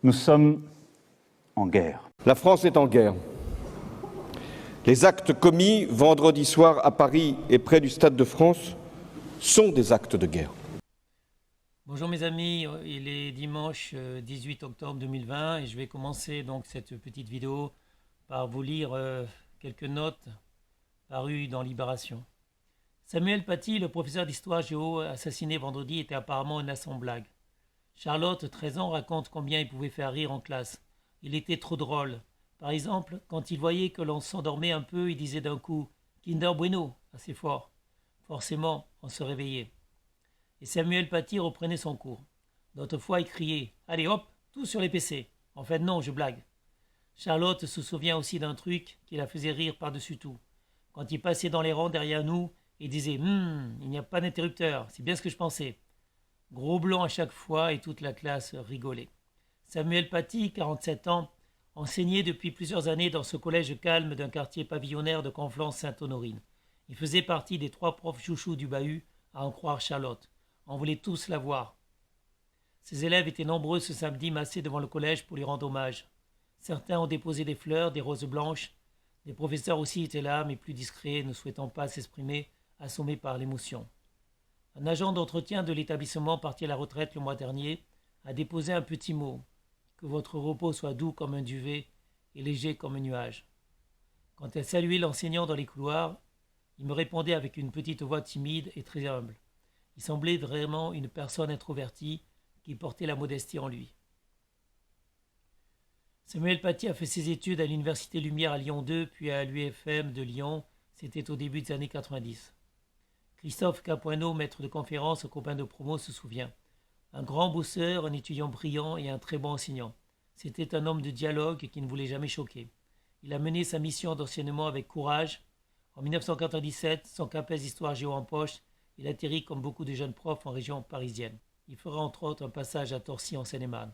Nous sommes en guerre. La France est en guerre. Les actes commis vendredi soir à Paris et près du Stade de France sont des actes de guerre. Bonjour mes amis, il est dimanche 18 octobre 2020 et je vais commencer donc cette petite vidéo par vous lire quelques notes parues dans Libération. Samuel Paty, le professeur d'histoire géo assassiné vendredi, était apparemment une innocente blague. Charlotte, 13 ans, raconte combien il pouvait faire rire en classe. Il était trop drôle. Par exemple, quand il voyait que l'on s'endormait un peu, il disait d'un coup « Kinder Bueno » assez fort. Forcément, on se réveillait. Et Samuel Paty reprenait son cours. D'autres fois, il criait « Allez hop, tout sur les PC !» En fait, non, je blague. Charlotte se souvient aussi d'un truc qui la faisait rire par-dessus tout. Quand il passait dans les rangs derrière nous, il disait « il n'y a pas d'interrupteur, c'est bien ce que je pensais ». Gros blanc à chaque fois et toute la classe rigolait. Samuel Paty, 47 ans, enseignait depuis plusieurs années dans ce collège calme d'un quartier pavillonnaire de Conflans-Sainte-Honorine. Il faisait partie des 3 profs chouchous du bahut, à en croire Charlotte. On voulait tous la voir. Ses élèves étaient nombreux ce samedi massés devant le collège pour lui rendre hommage. Certains ont déposé des fleurs, des roses blanches. Les professeurs aussi étaient là, mais plus discrets, ne souhaitant pas s'exprimer, assommés par l'émotion. Un agent d'entretien de l'établissement parti à la retraite le mois dernier a déposé un petit mot. Que votre repos soit doux comme un duvet et léger comme un nuage. Quand elle saluait l'enseignant dans les couloirs, il me répondait avec une petite voix timide et très humble. Il semblait vraiment une personne introvertie qui portait la modestie en lui. Samuel Paty a fait ses études à l'Université Lumière à Lyon 2, puis à l'UFM de Lyon. C'était au début des années 90. Christophe Capuano, maître de conférence au copain de promo, se souvient. Un grand bosseur, un étudiant brillant et un très bon enseignant. C'était un homme de dialogue qui ne voulait jamais choquer. Il a mené sa mission d'enseignement avec courage. En 1997, son CAPES d'histoire géo en poche, il atterrit comme beaucoup de jeunes profs en région parisienne. Il fera entre autres un passage à Torcy en Seine-et-Marne.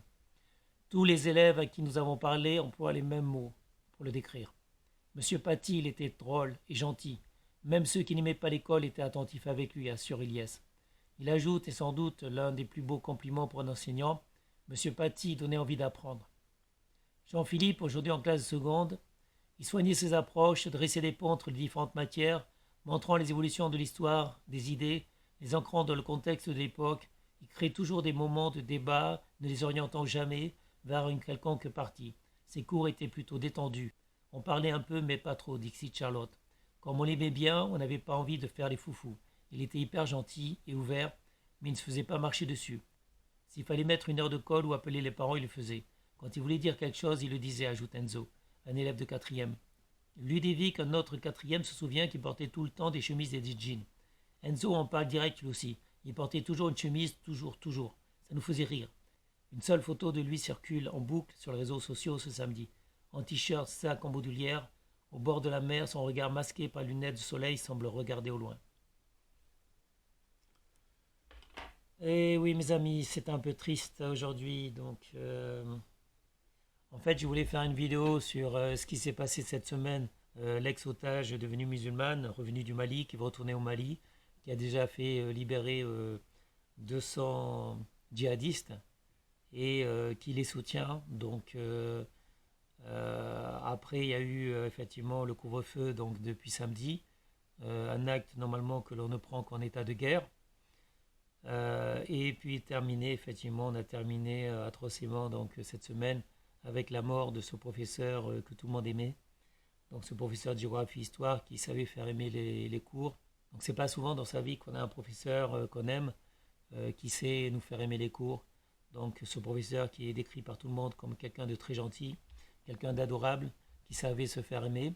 Tous les élèves à qui nous avons parlé emploient les mêmes mots pour le décrire. Monsieur Paty, il était drôle et gentil. Même ceux qui n'aimaient pas l'école étaient attentifs avec lui, assure Ilyes. Il ajoute, et sans doute l'un des plus beaux compliments pour un enseignant, Monsieur Paty donnait envie d'apprendre. Jean-Philippe, aujourd'hui en classe de seconde, il soignait ses approches, dressait des ponts entre les différentes matières, montrant les évolutions de l'histoire, des idées, les ancrant dans le contexte de l'époque. Il crée toujours des moments de débat, ne les orientant jamais vers une quelconque partie. Ses cours étaient plutôt détendus. On parlait un peu, mais pas trop, dixit Charlotte. Comme on l'aimait bien, on n'avait pas envie de faire les foufous. Il était hyper gentil et ouvert, mais il ne se faisait pas marcher dessus. S'il fallait mettre une heure de colle ou appeler les parents, il le faisait. Quand il voulait dire quelque chose, il le disait, ajoute Enzo, un élève de 4e. Ludovic, un autre 4e, se souvient qu'il portait tout le temps des chemises et des jeans. Enzo en parle direct lui aussi. Il portait toujours une chemise, toujours. Ça nous faisait rire. Une seule photo de lui circule en boucle sur les réseaux sociaux ce samedi. En t-shirt, sac en bandoulière, au bord de la mer, son regard masqué par lunettes de soleil semble regarder au loin. Et oui, mes amis, c'est un peu triste aujourd'hui. Donc, en fait, je voulais faire une vidéo sur ce qui s'est passé cette semaine. L'ex-otage devenu musulmane, revenu du Mali, qui va retourner au Mali, qui a déjà fait libérer 200 djihadistes et qui les soutient. Donc, après, il y a eu effectivement le couvre-feu donc depuis samedi, un acte normalement que l'on ne prend qu'en état de guerre. Et puis terminé, effectivement, on a terminé atrocement donc cette semaine avec la mort de ce professeur que tout le monde aimait. Donc ce professeur de géographie-histoire qui savait faire aimer les cours. Donc c'est pas souvent dans sa vie qu'on a un professeur qu'on aime qui sait nous faire aimer les cours. Donc ce professeur qui est décrit par tout le monde comme quelqu'un de très gentil, quelqu'un d'adorable, qui savait se faire aimer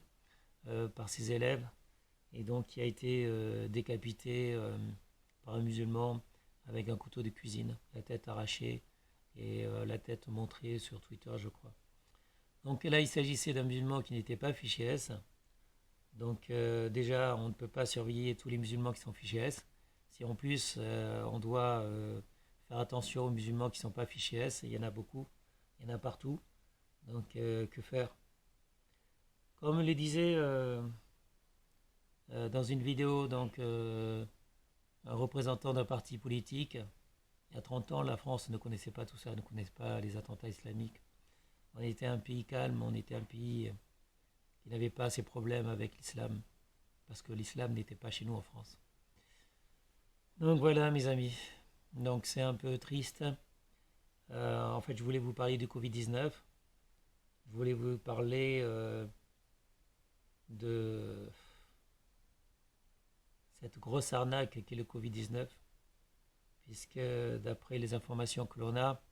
par ses élèves et donc qui a été décapité par un musulman avec un couteau de cuisine, la tête arrachée et la tête montrée sur Twitter, je crois. Donc là, il s'agissait d'un musulman qui n'était pas fiché S. Donc déjà, on ne peut pas surveiller tous les musulmans qui sont fichés S. Si en plus, on doit faire attention aux musulmans qui ne sont pas fichés S, il y en a beaucoup, il y en a partout. Donc que faire? Comme le disait dans une vidéo donc, un représentant d'un parti politique, Il y a 30 ans, la France ne connaissait pas tout ça, ne connaissait pas les attentats islamiques. On était un pays calme, on était un pays qui n'avait pas ces problèmes avec l'islam, parce que l'islam n'était pas chez nous en France. Donc voilà mes amis, donc c'est un peu triste. En fait je voulais vous parler du Covid-19, je voulais vous parler de cette grosse arnaque qu'est le Covid-19, puisque d'après les informations que l'on a,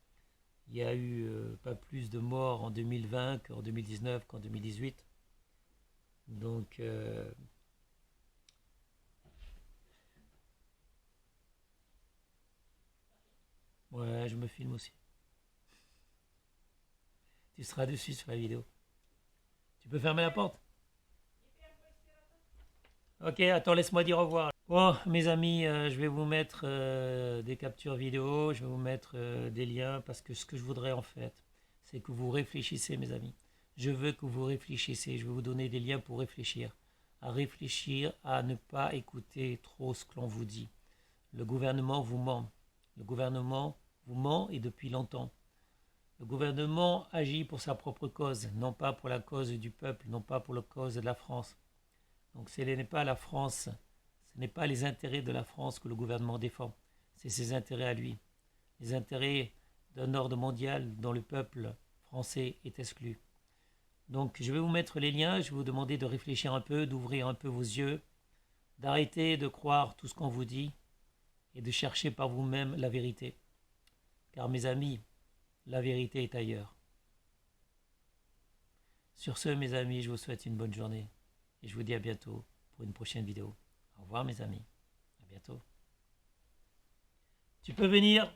il y a eu pas plus de morts en 2020 qu'en 2019 qu'en 2018. Donc ouais, je me filme aussi. Tu seras dessus sur la vidéo. Tu peux fermer la porte? Ok, attends, laisse-moi dire au revoir. Bon, mes amis, je vais vous mettre des captures vidéo, je vais vous mettre des liens, parce que ce que je voudrais en fait, c'est que vous réfléchissez, mes amis. Je veux que vous réfléchissez, je vais vous donner des liens pour réfléchir, à ne pas écouter trop ce que l'on vous dit. Le gouvernement vous ment. Le gouvernement vous ment et depuis longtemps. Le gouvernement agit pour sa propre cause, non pas pour la cause du peuple, non pas pour la cause de la France. Donc ce n'est pas la France, ce n'est pas les intérêts de la France que le gouvernement défend, c'est ses intérêts à lui. Les intérêts d'un ordre mondial dont le peuple français est exclu. Donc je vais vous mettre les liens, je vais vous demander de réfléchir un peu, d'ouvrir un peu vos yeux, d'arrêter de croire tout ce qu'on vous dit et de chercher par vous-même la vérité. Car mes amis, la vérité est ailleurs. Sur ce, mes amis, je vous souhaite une bonne journée et je vous dis à bientôt pour une prochaine vidéo. Au revoir mes amis, à bientôt. Tu peux venir.